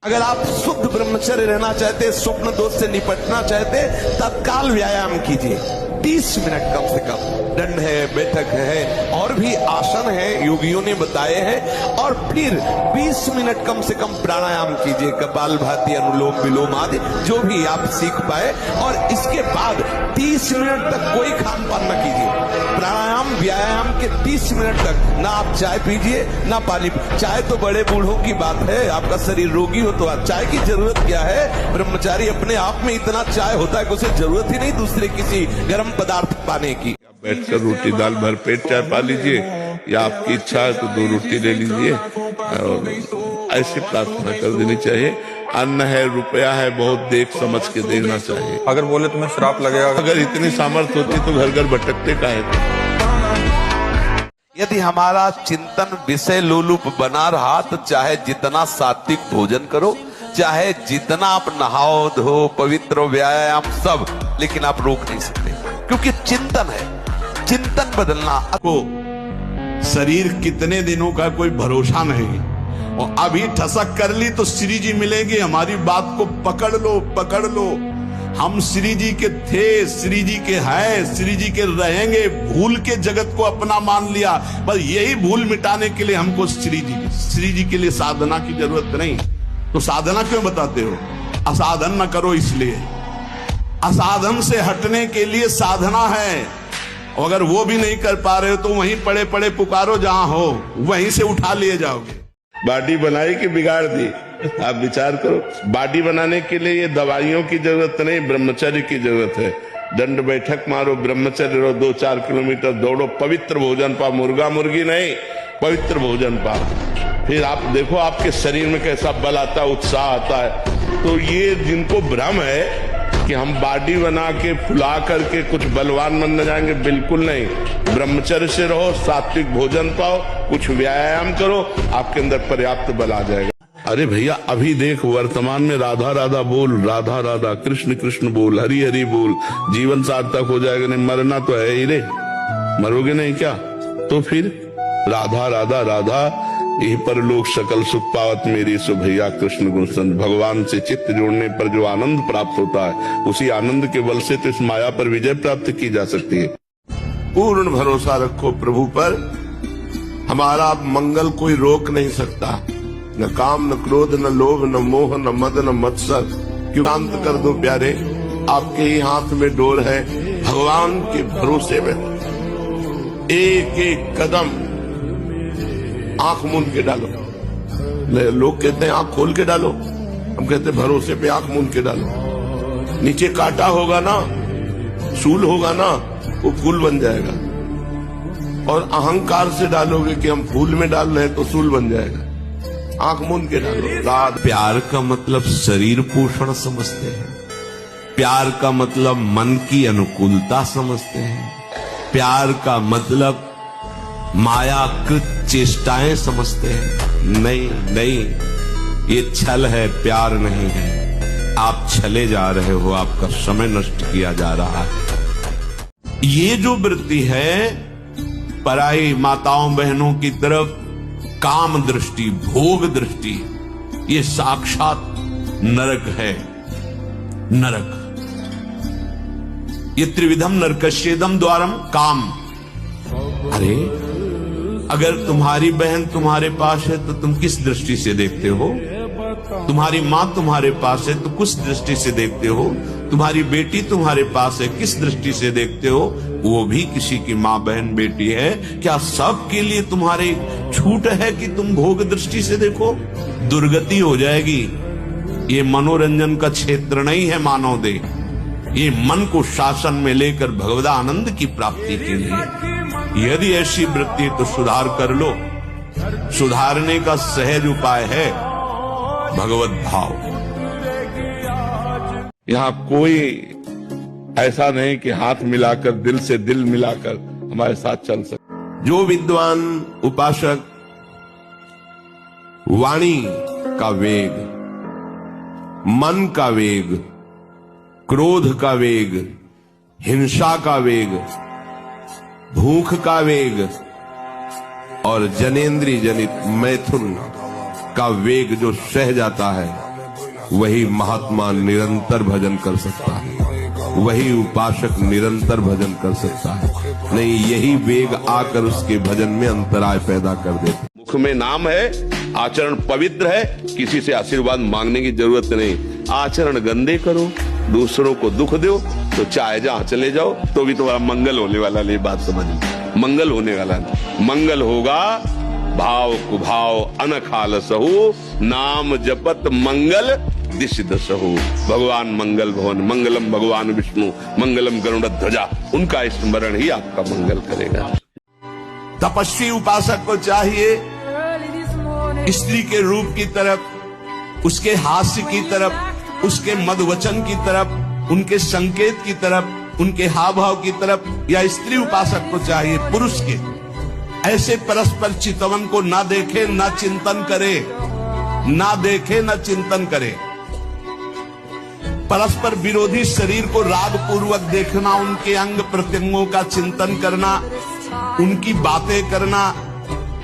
अगर आप शुद्ध ब्रह्मचर्य रहना चाहते, स्वप्न दोष से निपटना चाहते, तत्काल व्यायाम कीजिए 30 मिनट कम से कम। दंड है, बैठक है, और भी आसन है योगियों ने बताए हैं। और फिर 20 मिनट कम से कम प्राणायाम कीजिए, कपालभाति, अनुलोम विलोम आदि जो भी आप सीख पाए। और इसके बाद 30 मिनट तक कोई खान पान न कीजिए। प्राणायाम व्यायाम के 30 मिनट तक ना आप चाय पीजिए ना पानी। चाय तो बड़े बूढ़ों की बात है, आपका शरीर रोगी हो तो चाय की जरूरत क्या है। ब्रह्मचारी अपने आप में इतना चाय होता है कि उसे जरूरत ही नहीं दूसरे किसी गर्म पदार्थ पाने की। बैठकर रोटी दाल भर पेट चाय पा लीजिए, या आपकी इच्छा है तो 2 रोटी ले लीजिए। और ऐसी प्रार्थना कर देनी चाहिए। अन्न है, रुपया है, बहुत देख समझ के देना चाहिए। अगर बोले तुम्हें श्राप लगेगा, अगर इतनी सामर्थ्य होती तो घर घर भटकते काहे थे। यदि हमारा चिंतन विषय लोलुप बना रहा तो चाहे जितना सात्विक भोजन करो, चाहे जितना आप नहाओ धो पवित्र व्यायाम सब, लेकिन आप रोक नहीं सकते, क्योंकि चिंतन है। चिंतन बदलना को शरीर कितने दिनों का कोई भरोसा नहीं, और अभी ठसक कर ली तो श्री जी मिलेंगे। हमारी बात को पकड़ लो, पकड़ लो। हम श्री जी के थे, श्री जी के हैं, श्री जी के रहेंगे। भूल के जगत को अपना मान लिया, बस यही भूल मिटाने के लिए हमको श्री जी के लिए साधना की जरूरत नहीं। तो साधना क्यों बताते हो? असाधन न करो, इसलिए असाधन से हटने के लिए साधना है। अगर वो भी नहीं कर पा रहे हो तो वहीं पड़े पड़े पुकारो, जहां हो वहीं से उठा लिए जाओगे। बॉडी बनाई कि बिगाड़ दी, आप विचार करो। बॉडी बनाने के लिए ये दवाइयों की जरूरत नहीं, ब्रह्मचर्य की जरूरत है। दंड बैठक मारो, ब्रह्मचर्य रहो, 2-4 किलोमीटर दौड़ो, पवित्र भोजन पाओ, मुर्गा मुर्गी नहीं, पवित्र भोजन पाओ। फिर आप देखो आपके शरीर में कैसा बल आता है, उत्साह आता है। तो ये जिनको भ्रम है कि हम बॉडी बना के फुला करके कुछ बलवान बन जाएंगे, बिल्कुल नहीं। ब्रह्मचर्य से रहो, सात्विक भोजन पाओ, कुछ व्यायाम करो, आपके अंदर पर्याप्त बल आ जाएगा। अरे भैया अभी देख, वर्तमान में राधा राधा बोल, राधा राधा, कृष्ण कृष्ण बोल, हरि हरि बोल, जीवन सार्थक हो जाएगा। नहीं मरना तो है ही रे, मरोगे नहीं क्या? तो फिर राधा राधा राधा, यही पर लोग सकल सुख पावत मेरी सो भैया कृष्ण गुण संत। भगवान से चित्त जोड़ने पर जो आनंद प्राप्त होता है, उसी आनंद के बल से तो इस माया पर विजय प्राप्त की जा सकती है। पूर्ण भरोसा रखो प्रभु पर, हमारा मंगल कोई रोक नहीं सकता। न काम, न क्रोध, न लोभ, न मोह, न मद, न मत्सर। क्यों? शांत कर दो प्यारे, आपके ही हाथ में डोर है। भगवान के भरोसे में एक एक कदम आंख मूंद के डालो। लोग कहते हैं आंख खोल के डालो, हम कहते हैं भरोसे पे आंख मूंद के डालो। नीचे कांटा होगा ना, सूल होगा ना, वो फूल बन जाएगा। और अहंकार से डालोगे कि हम फूल में डाल रहे हैं तो सूल बन जाएगा। आंख मूंद के डालो। रात प्यार का मतलब शरीर पोषण समझते हैं, प्यार का मतलब मन की अनुकूलता समझते हैं, प्यार का मतलब मायाकृत चेष्टाएं समझते हैं। नहीं नहीं, ये छल है, प्यार नहीं है। आप छले जा रहे हो, आपका समय नष्ट किया जा रहा है। ये जो वृत्ति है पराई माताओं बहनों की तरफ, काम दृष्टि, भोग दृष्टि, ये साक्षात नरक है। नरक, ये त्रिविधम नरकस्येदम द्वारम काम। अरे अगर तुम्हारी बहन तुम्हारे पास है तो तुम किस दृष्टि से देखते हो? तुम्हारी माँ तुम्हारे पास है तो किस दृष्टि से देखते हो? तुम्हारी बेटी तुम्हारे पास है, किस दृष्टि से देखते हो? वो भी किसी की माँ बहन बेटी है। क्या सब के लिए तुम्हारे छूट है कि तुम भोग दृष्टि से देखो? दुर्गति हो जाएगी। ये मनोरंजन का क्षेत्र नहीं है मानव देह। ये मन को शासन में लेकर भगवद आनंद की प्राप्ति के लिए। यदि ऐसी वृत्ति है तो सुधार कर लो। सुधारने का सहज उपाय है भगवत भाव। यहाँ कोई ऐसा नहीं कि हाथ मिलाकर, दिल से दिल मिलाकर हमारे साथ चल सके। जो विद्वान उपासक वाणी का वेग, मन का वेग, क्रोध का वेग, हिंसा का वेग, भूख का वेग और जनेन्द्रिय जनित मैथुन का वेग जो सह जाता है, वही महात्मा निरंतर भजन कर सकता है, वही उपासक निरंतर भजन कर सकता है। नहीं, यही वेग आकर उसके भजन में अंतराय पैदा कर देते। मुख में नाम है, आचरण पवित्र है, किसी से आशीर्वाद मांगने की जरूरत नहीं। आचरण गंदे करो, दूसरों को दुख दो, तो चाहे जहां चले जाओ तो भी तुम्हारा मंगल होने वाला नहीं। बात समझ लो, मंगल होने वाला नहीं। मंगल होगा भाव कुभाव अनखाल सहु, नाम जपत मंगल दिश दसहु। भगवान मंगल भवन, मंगलम भगवान विष्णु, मंगलम गरुड़ ध्वजा, उनका स्मरण ही आपका मंगल करेगा। तपस्वी उपासक को चाहिए स्त्री के रूप की तरफ, उसके हास्य की तरफ, उसके मधुवचन की तरफ, उनके संकेत की तरफ, उनके हाव भाव की तरफ, या स्त्री उपासक को चाहिए पुरुष के ऐसे परस्पर चितवन को ना देखे, ना चिंतन करे, ना देखे ना चिंतन करे। परस्पर विरोधी शरीर को राग पूर्वक देखना, उनके अंग प्रत्यंगों का चिंतन करना, उनकी बातें करना,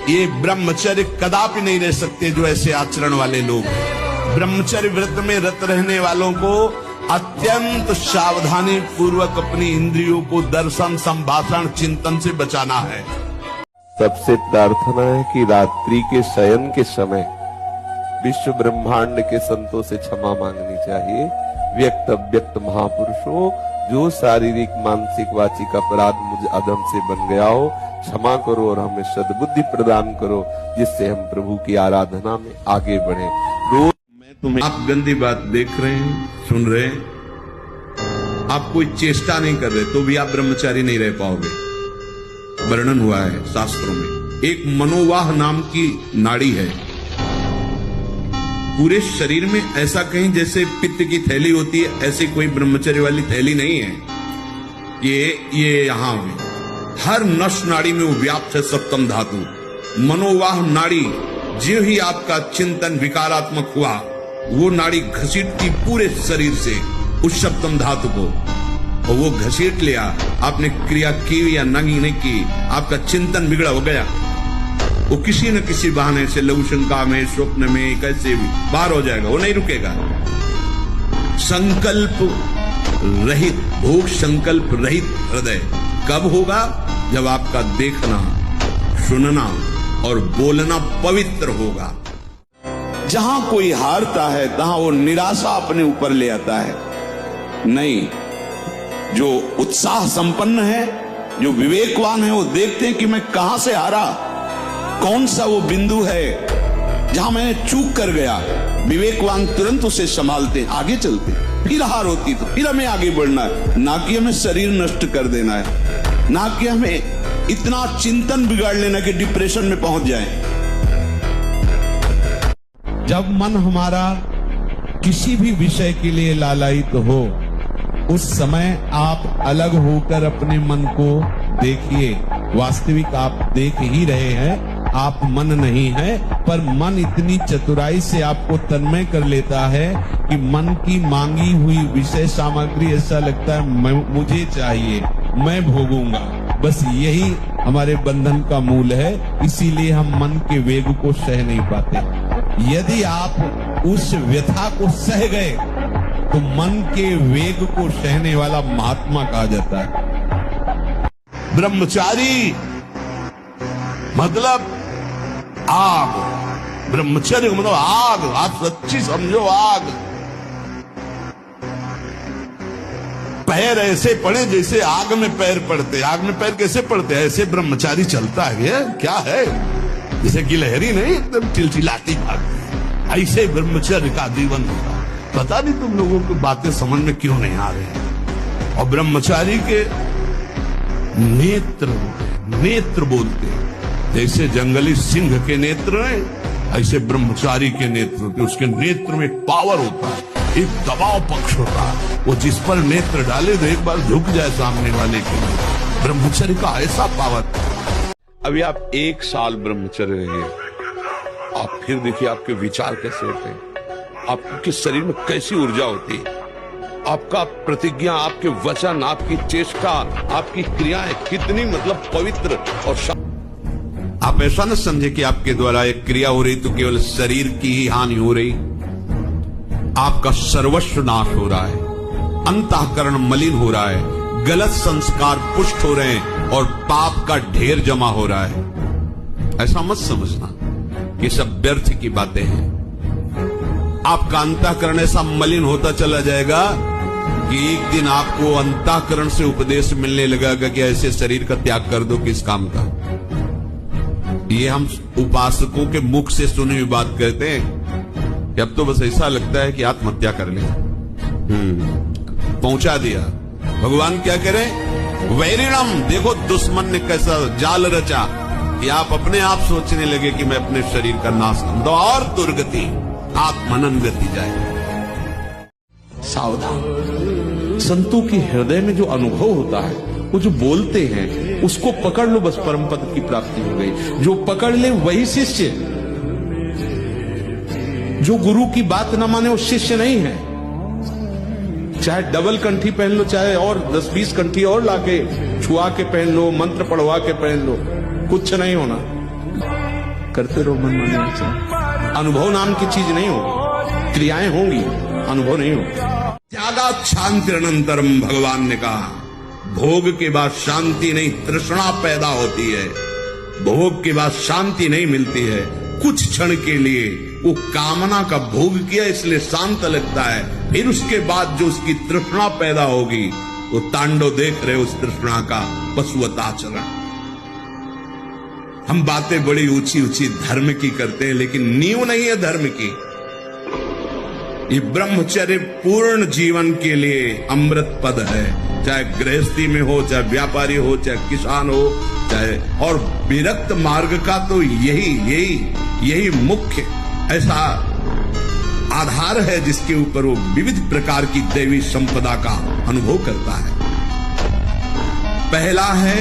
ये ब्रह्मचर्य कदापि नहीं रह सकते। जो ऐसे आचरण वाले लोग, ब्रह्मचर्य व्रत में रत रहने वालों को अत्यंत सावधानी पूर्वक अपनी इंद्रियों को दर्शन, संभाषण, चिंतन से बचाना है। सबसे प्रार्थना है कि रात्रि के शयन के समय विश्व ब्रह्मांड के संतों से क्षमा मांगनी चाहिए। व्यक्त अव्यक्त महापुरुषों, जो शारीरिक मानसिक वाचिक अपराध मुझ अधम से बन गया हो, क्षमा करो और हमें सद्बुद्धि प्रदान करो, जिससे हम प्रभु की आराधना में आगे बढ़े। रोज मैं तुम्हें, आप गंदी बात देख रहे हैं, सुन रहे हैं, आप कोई चेष्टा नहीं कर रहे, तो भी आप ब्रह्मचारी नहीं रह पाओगे। वर्णन हुआ है शास्त्रों में, एक मनोवाह नाम की नाड़ी है पूरे शरीर में, ऐसा कहीं जैसे पित्त की थैली होती है, ऐसी कोई ब्रह्मचर्य वाली थैली नहीं है। ये यहां में हर नस नाड़ी में वो व्याप्त है सप्तम धातु। मनोवाह नाड़ी, जो ही आपका चिंतन विकारात्मक हुआ, वो नाड़ी घसीटती पूरे शरीर से उस सप्तम धातु को, और वो घसीट लिया। आपने क्रिया की या नहीं की, आपका चिंतन बिगड़ा हो गया, वो किसी न किसी बहाने से लघु शंका में, स्वप्न में, कैसे भी बाहर हो जाएगा, वो नहीं रुकेगा। संकल्प रहित, भोग संकल्प रहित हृदय कब होगा? जब आपका देखना, सुनना और बोलना पवित्र होगा। जहां कोई हारता है, तहां वो निराशा अपने ऊपर ले आता है। नहीं, जो उत्साह संपन्न है, जो विवेकवान है, वो देखते हैं कि मैं कहां से हारा, कौन सा वो बिंदु है जहां मैंने चूक कर गया। विवेकवान तुरंत उसे संभालते, आगे चलते। फिर हार होती तो फिर हमें आगे बढ़ना है, ना कि हमें शरीर नष्ट कर देना है, ना कि हमें इतना चिंतन बिगाड़ लेना कि डिप्रेशन में पहुंच जाए। जब मन हमारा किसी भी विषय के लिए लालायित हो, उस समय आप अलग होकर अपने मन को देखिए। वास्तविक आप देख ही रहे हैं, आप मन नहीं है, पर मन इतनी चतुराई से आपको तन्मय कर लेता है कि मन की मांगी हुई विषय सामग्री ऐसा लगता है मुझे चाहिए, मैं भोगूंगा। बस यही हमारे बंधन का मूल है, इसीलिए हम मन के वेग को सह नहीं पाते। यदि आप उस व्यथा को सह गए तो मन के वेग को सहने वाला महात्मा कहा जाता है। ब्रह्मचारी मतलब आग, ब्रह्मचर्य मतलब आग। आप सच्ची समझो, आग। पैर ऐसे पड़े जैसे आग में पैर पड़ते। आग में पैर कैसे पड़ते? ऐसे ब्रह्मचारी चलता है। ये क्या है? जैसे गिलहरी नहीं, एकदम चिलचिलाती भागती, ऐसे ब्रह्मचर्य का जीवन होगा। पता नहीं तुम लोगों को बातें समझ में क्यों नहीं आ रही। और ब्रह्मचारी के नेत्र बोलते हैं, जैसे जंगली सिंह के नेत्र हैं, ऐसे ब्रह्मचारी के नेत्र होते। उसके नेत्र में एक पावर होता है, एक दबाव पक्ष होता है। वो जिस पर नेत्र डाले तो एक बार झुक जाए सामने वाले के लिए। ब्रह्मचर्य का ऐसा पावर। अभी आप 1 साल ब्रह्मचर्य रहे, आप फिर देखिए आपके विचार कैसे होते हैं, आपके शरीर में कैसी ऊर्जा होती है, आपका प्रतिज्ञा, आपके वचन, आपकी चेष्टा, आपकी क्रियाएं कितनी मतलब पवित्र और। आप ऐसा न समझे कि आपके द्वारा एक क्रिया हो रही तो केवल शरीर की ही हानि हो रही। आपका सर्वस्व नाश हो रहा है, अंतःकरण मलिन हो रहा है, गलत संस्कार पुष्ट हो रहे हैं और पाप का ढेर जमा हो रहा है। ऐसा मत समझना कि सब व्यर्थ की बातें हैं। आपका अंतःकरण ऐसा मलिन होता चला जाएगा कि एक दिन आपको अंतःकरण से उपदेश मिलने लगेगा कि ऐसे शरीर का त्याग कर दो किस काम का। ये हम उपासकों के मुख से सुनी हुई बात कहते हैं कि अब तो बस ऐसा लगता है कि आत्महत्या कर ले। पहुंचा दिया। भगवान क्या करें? वैरिणम, देखो दुश्मन ने कैसा जाल रचा कि आप अपने आप सोचने लगे कि मैं अपने शरीर का नाश कर दूं और दुर्गति आत्मनन गति जाए। सावधान। संतों के हृदय में जो अनुभव होता है, वो जो बोलते हैं उसको पकड़ लो, बस परम पद की प्राप्ति हो गई। जो पकड़ ले वही शिष्य। जो गुरु की बात न माने वो शिष्य नहीं है। चाहे डबल कंठी पहन लो, चाहे और 10-20 कंठी और लाके छुआ के पहन लो, मंत्र पढ़वा के पहन लो, कुछ नहीं होना। करते रहो मन माने। अनुभव नाम की चीज नहीं होगी, क्रियाएं होंगी, अनुभव नहीं होगा। त्यागात् शांतिरनंतरम, भगवान ने कहा, भोग के बाद शांति नहीं, तृष्णा पैदा होती है। भोग के बाद शांति नहीं मिलती है। कुछ क्षण के लिए वो कामना का भोग किया इसलिए शांत लगता है, फिर उसके बाद जो उसकी तृष्णा पैदा होगी, वो तांडव देख रहे उस तृष्णा का पशुवताचरण। हम बातें बड़ी ऊंची ऊंची धर्म की करते हैं, लेकिन नींव नहीं है धर्म की। ये ब्रह्मचर्य पूर्ण जीवन के लिए अमृत पद है। चाहे गृहस्थी में हो, चाहे व्यापारी हो, चाहे किसान हो, चाहे और विरक्त मार्ग का तो यही मुख्य ऐसा आधार है जिसके ऊपर वो विविध प्रकार की दैवी संपदा का अनुभव करता है। पहला है,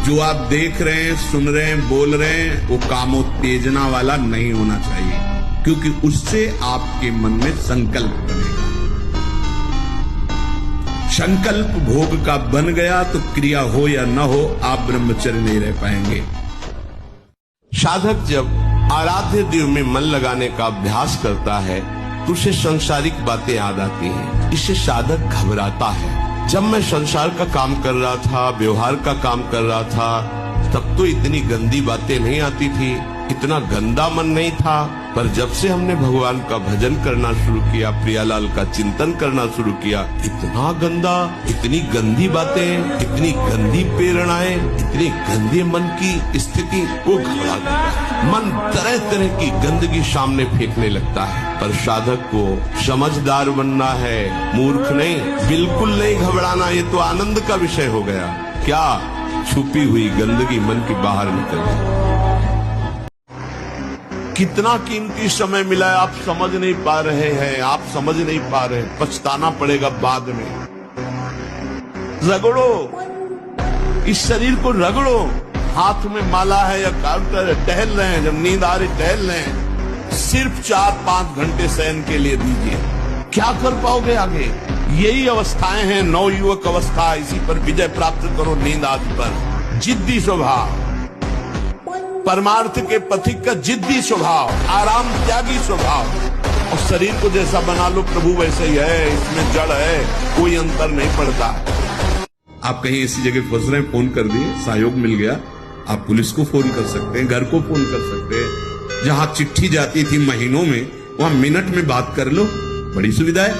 जो आप देख रहे हैं, सुन रहे हैं, बोल रहे हैं, वो कामोत्तेजना वाला नहीं होना चाहिए, क्योंकि उससे आपके मन में संकल्प बनेगा। संकल्प भोग का बन गया तो क्रिया हो या न हो, आप ब्रह्मचर्य नहीं रह पाएंगे। साधक जब आराध्य देव में मन लगाने का अभ्यास करता है तो उसे सांसारिक बातें याद आती हैं। इससे साधक घबराता है। जब मैं संसार का काम कर रहा था, व्यवहार का काम कर रहा था, तब तो इतनी गंदी बातें नहीं आती थी, इतना गंदा मन नहीं था। पर जब से हमने भगवान का भजन करना शुरू किया, प्रियालाल का चिंतन करना शुरू किया, इतना गंदा, इतनी गंदी बातें, इतनी गंदी प्रेरणाएं, इतनी गंदी मन की स्थिति, वो घबरा देता है। मन तरह तरह की गंदगी सामने फेंकने लगता है। पर साधक को समझदार बनना है, मूर्ख नहीं, बिल्कुल नहीं घबराना। ये तो आनंद का विषय हो गया। क्या छुपी हुई गंदगी मन की बाहर निकल गई। कितना कीमती समय मिला है, आप समझ नहीं पा रहे हैं, आप समझ नहीं पा रहे, पछताना पड़ेगा बाद में। रगड़ो, इस शरीर को रगड़ो। हाथ में माला है या काउंटर, टहल रहे हैं, जब नींद आ रही टहल रहे हैं, सिर्फ 4-5 घंटे शयन के लिए दीजिए। क्या कर पाओगे आगे? यही अवस्थाएं हैं, नवयुवक अवस्था। इसी पर विजय प्राप्त करो। नींद आदि पर जिद्दी स्वभाव, परमार्थ के पथिक का जिद्दी स्वभाव, आराम त्यागी स्वभाव। और शरीर को जैसा बना लो, प्रभु वैसे ही है, इसमें जड़ है, कोई अंतर नहीं पड़ता। आप कहीं ऐसी जगह फंस रहे हैं, फोन कर दिए, सहयोग मिल गया। आप पुलिस को फोन कर सकते हैं, घर को फोन कर सकते हैं। जहां चिट्ठी जाती थी महीनों में, वहां मिनट में बात कर लो, बड़ी सुविधा है।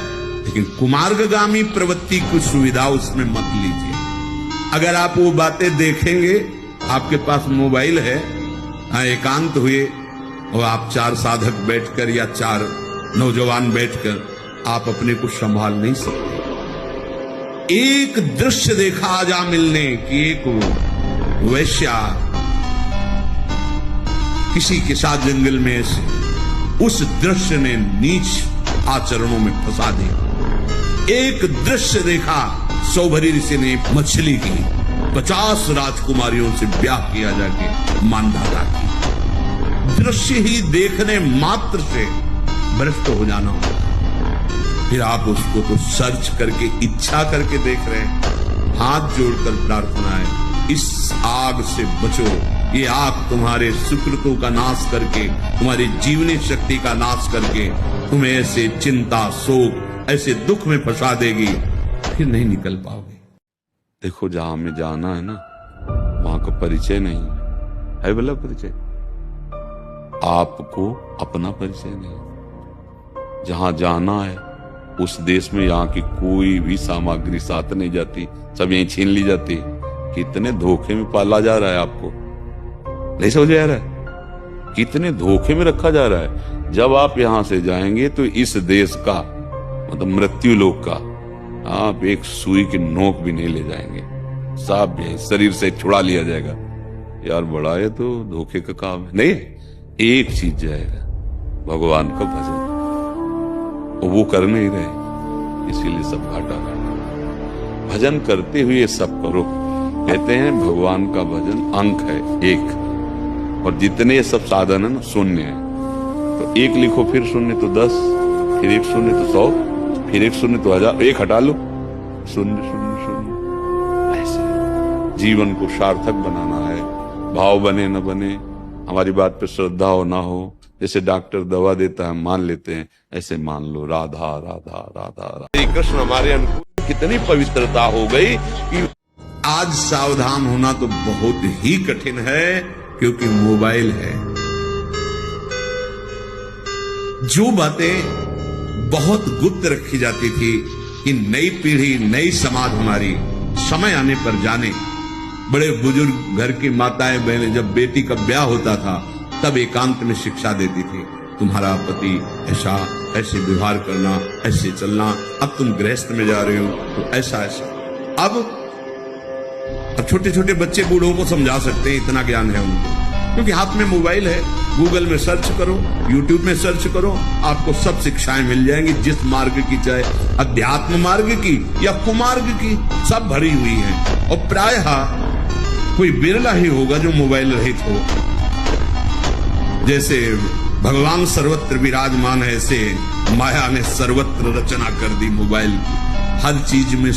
लेकिन कुमार्गामी प्रवृत्ति की सुविधा उसमें मत लीजिए। अगर आप वो बातें देखेंगे, आपके पास मोबाइल है, एकांत हुए और आप 4 साधक बैठकर या 4 नौजवान बैठकर आप अपने को संभाल नहीं सकते। एक दृश्य देखा आज मिलने की, एक वैश्या किसी के साथ जंगल में से, उस दृश्य ने नीच आचरणों में फंसा दिया। एक दृश्य देखा, सौभरी ऋषि ने मछली की 50 राजकुमारियों से ब्याह किया जाके मानधाता की। दृश्य ही देखने मात्र से भ्रष्ट हो जाना होता है। फिर आप उसको तो सर्च करके, इच्छा करके देख रहे हैं। हाथ जोड़कर प्रार्थना है, इस आग से बचो, ये आग तुम्हारे सुकृतों का नाश करके, तुम्हारी जीवनी शक्ति का नाश करके तुम्हें ऐसे चिंता, शोक, ऐसे दुख में फंसा देगी, फिर नहीं निकल पाओगे। देखो, जहां हमें जाना है ना, वहां का परिचय नहीं है बोला परिचय, आपको अपना परिचय नहीं। जहां जाना है उस देश में यहाँ की कोई भी सामग्री साथ नहीं जाती, सब यहीं छीन ली जाती। कितने धोखे में पाला जा रहा है, आपको नहीं समझ आ रहा है, कितने धोखे में रखा जा रहा है। जब आप यहां से जाएंगे तो इस देश का मतलब मृत्यु लोक का आप एक सुई की नोक भी नहीं ले जाएंगे, साफ शरीर से छुड़ा लिया जाएगा। यार बड़ा है तो धोखे का काम है। नहीं, एक चीज जाएगा, भगवान का भजन, वो कर नहीं रहे, इसीलिए सब घाटा घाटा। भजन करते हुए सब करो। कहते हैं भगवान का भजन अंक है 1, और जितने सब साधन है ना शून्य है। तो 1 लिखो, फिर शून्य तो 10, फिर 1 शून्य तो 100, फिर 1 शून्य तो 1000, 1 हटा लो, शून्य शून्य शून्य। ऐसे जीवन को सार्थक बनाना है। भाव बने न बने, हमारी बात पे श्रद्धा हो ना हो, जैसे डॉक्टर दवा देता है मान लेते हैं, ऐसे मान लो राधा राधा राधा राधा। श्री कृष्ण हमारे अनुकूल कितनी पवित्रता हो गई कि आज सावधान होना तो बहुत ही कठिन है, क्योंकि मोबाइल है। जो बातें बहुत गुप्त रखी जाती थी कि नई पीढ़ी, नई समाज हमारी समय आने पर जाने। बड़े बुजुर्ग घर की माताएं बहनें जब बेटी का ब्याह होता था तब एकांत में शिक्षा देती थी, तुम्हारा पति ऐसे व्यवहार करना, ऐसे चलना, अब तुम गृहस्थ में जा रहे हो तो ऐसा ऐसा। अब छोटे छोटे बच्चे बूढ़ों को समझा सकते हैं, इतना ज्ञान है उनको, क्योंकि हाथ में मोबाइल है। गूगल में सर्च करो, यूट्यूब में सर्च करो, आपको सब शिक्षाएं मिल जाएंगी, जिस मार्ग की चाहे, अध्यात्म मार्ग की या कुमार्ग की, सब भरी हुई है। और प्रायः कोई बिरला ही होगा जो मोबाइल रहित हो। जैसे भगवान सर्वत्र विराजमान है, ऐसे माया ने सर्वत्र रचना कर दी मोबाइल की। हर चीज में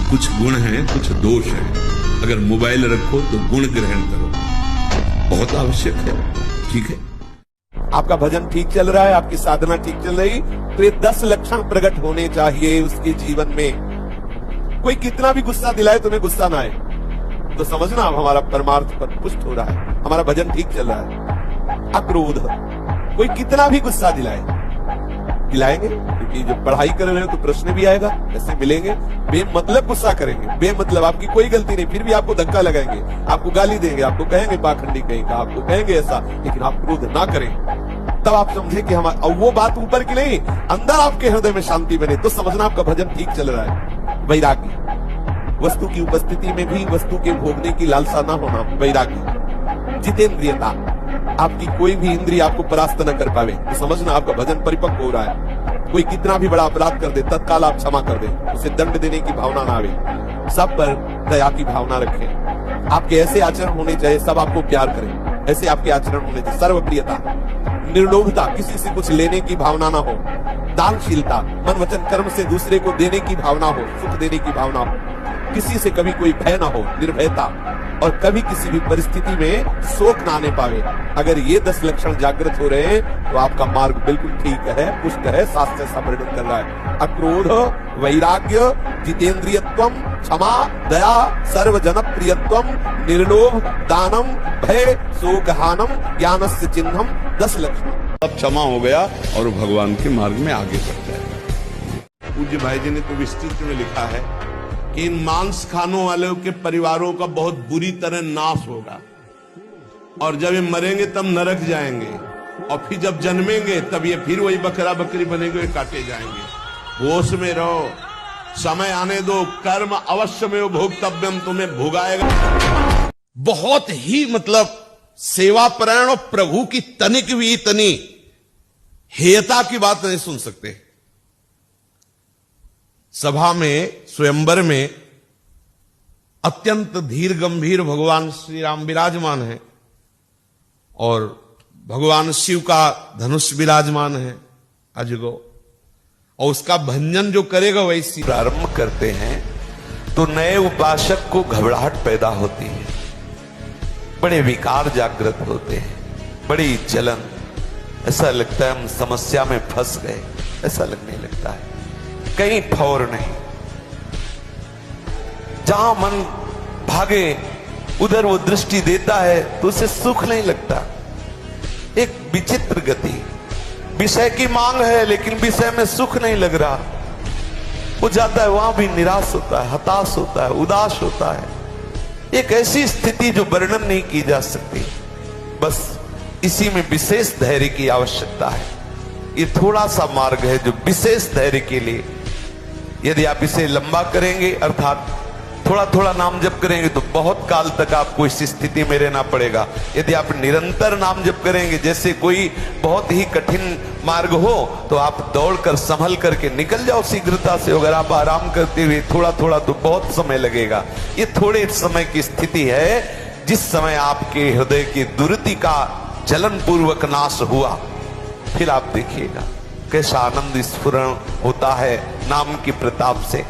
कुछ गुण है, कुछ दोष है। अगर मोबाइल रखो तो गुण ग्रहण करो, बहुत आवश्यक है। ठीक है, आपका भजन ठीक चल रहा है, आपकी साधना ठीक चल रही, तो ये 10 लक्षण प्रकट होने चाहिए उसके जीवन में। कोई कितना भी गुस्सा दिलाए तुम्हें गुस्सा ना आए, तो समझना अब हमारा परमार्थ पर पुष्ट हो रहा है, हमारा भजन ठीक चल रहा है। अक्रोध, कोई कितना भी गुस्सा दिलाएंगे, क्योंकि जब पढ़ाई कर रहे हो तो प्रश्न भी आएगा, ऐसे मिलेंगे। बेमतलब गुस्सा करेंगे, बेमतलब, आपकी कोई गलती नहीं, फिर भी आपको धक्का लगाएंगे, आपको गाली देंगे, आपको कहेंगे पाखंडी कहीं का, आपको कहेंगे ऐसा, लेकिन आप क्रोध ना करें। तब आप समझे कि हमारा, और वो बात ऊपर की नहीं, अंदर आपके हृदय में शांति बने, तो समझना आपका भजन ठीक चल रहा है। वैराग्य, वस्तु की उपस्थिति में भी वस्तु के भोगने की लालसा ना होना, वैराग्य। जितेंद्रियता, आपकी कोई भी इंद्रिय आपको परास्त न कर पावे, तो समझना आपका भजन परिपक्व हो रहा है। कोई कितना भी बड़ा अपराध कर दे, तत्काल आप क्षमा कर दे, उसे दंड देने की भावना ना आवे, सब पर दया की भावना रखें। आपके ऐसे आचरण होने चाहिए, सब आपको प्यार करें, ऐसे आपके आचरण होने चाहिए। सर्वप्रियता, निर्लोभता, किसी से कुछ लेने की भावना ना हो। दानशीलता, मन वचन कर्म से दूसरे को देने की भावना हो, सुख देने की भावना हो। किसी से कभी कोई भय ना हो, निर्भयता, और कभी किसी भी परिस्थिति में शोक ना आने पावे। अगर ये 10 लक्षण जागृत हो रहे हैं तो आपका मार्ग बिल्कुल ठीक है, पुष्ट है, शास्त्र ऐसा वर्णन कर रहा है। अक्रोध, वैराग्य, जितेंद्रियत्वम, क्षमा, दया, सर्वजन प्रियत्वम, निर्लोभ, दानम, भय, शोकहानम, ज्ञानस्य चिन्हम, 10 लक्षण। अब क्षमा हो गया और वो भगवान के मार्ग में आगे बढ़ जाएगा। पूज्य भाई जी ने तो विस्तृत में लिखा है कि इन मांस खानों वालों के परिवारों का बहुत बुरी तरह नाश होगा, और जब ये मरेंगे तब नरक जाएंगे, और फिर जब जन्मेंगे तब ये फिर वही बकरा बकरी बनेंगे, काटे जाएंगे। होश में रहो, समय आने दो, कर्म अवश्य में भोक्तव्यम, तुम्हें भुगाएगा। बहुत ही मतलब सेवापरायण और प्रभु की तनिक भी इतनी हेयता की बात नहीं सुन सकते। सभा में, स्वयंवर में अत्यंत धीर गंभीर भगवान श्री राम विराजमान है, और भगवान शिव का धनुष विराजमान है अजगो, और उसका भंजन जो करेगा वैसी प्रारंभ करते हैं तो नए उपासक को घबराहट पैदा होती है। बड़े विकार जागृत होते हैं, बड़ी जलन, ऐसा लगता है हम समस्या में फंस गए, ऐसा लगने लगता है, कहीं ठौर नहीं। जहां मन भागे उधर वो दृष्टि देता है तो उसे सुख नहीं लगता। एक विचित्र गति, विषय की मांग है लेकिन विषय में सुख नहीं लग रहा। वो जाता है वहां भी निराश होता है, हताश होता है, उदास होता है। एक ऐसी स्थिति जो वर्णन नहीं की जा सकती। बस इसी में विशेष धैर्य की आवश्यकता है। ये थोड़ा सा मार्ग है जो विशेष धैर्य के लिए, यदि आप इसे लंबा करेंगे अर्थात थोड़ा थोड़ा नाम जप करेंगे तो बहुत काल तक आपको इस स्थिति में रहना पड़ेगा। यदि आप निरंतर नाम जप करेंगे, जैसे कोई बहुत ही कठिन मार्ग हो तो आप दौड़कर संभल करके निकल जाओ शीघ्रता से। अगर आप आराम करते हुए थोड़ा थोड़ा तो बहुत समय लगेगा। ये थोड़े समय की स्थिति है जिस समय आपके हृदय की दुर्गति का जलन पूर्वक नाश हुआ, फिर आप देखिएगा कैसा आनंद स्फुरण होता है नाम की प्रताप से।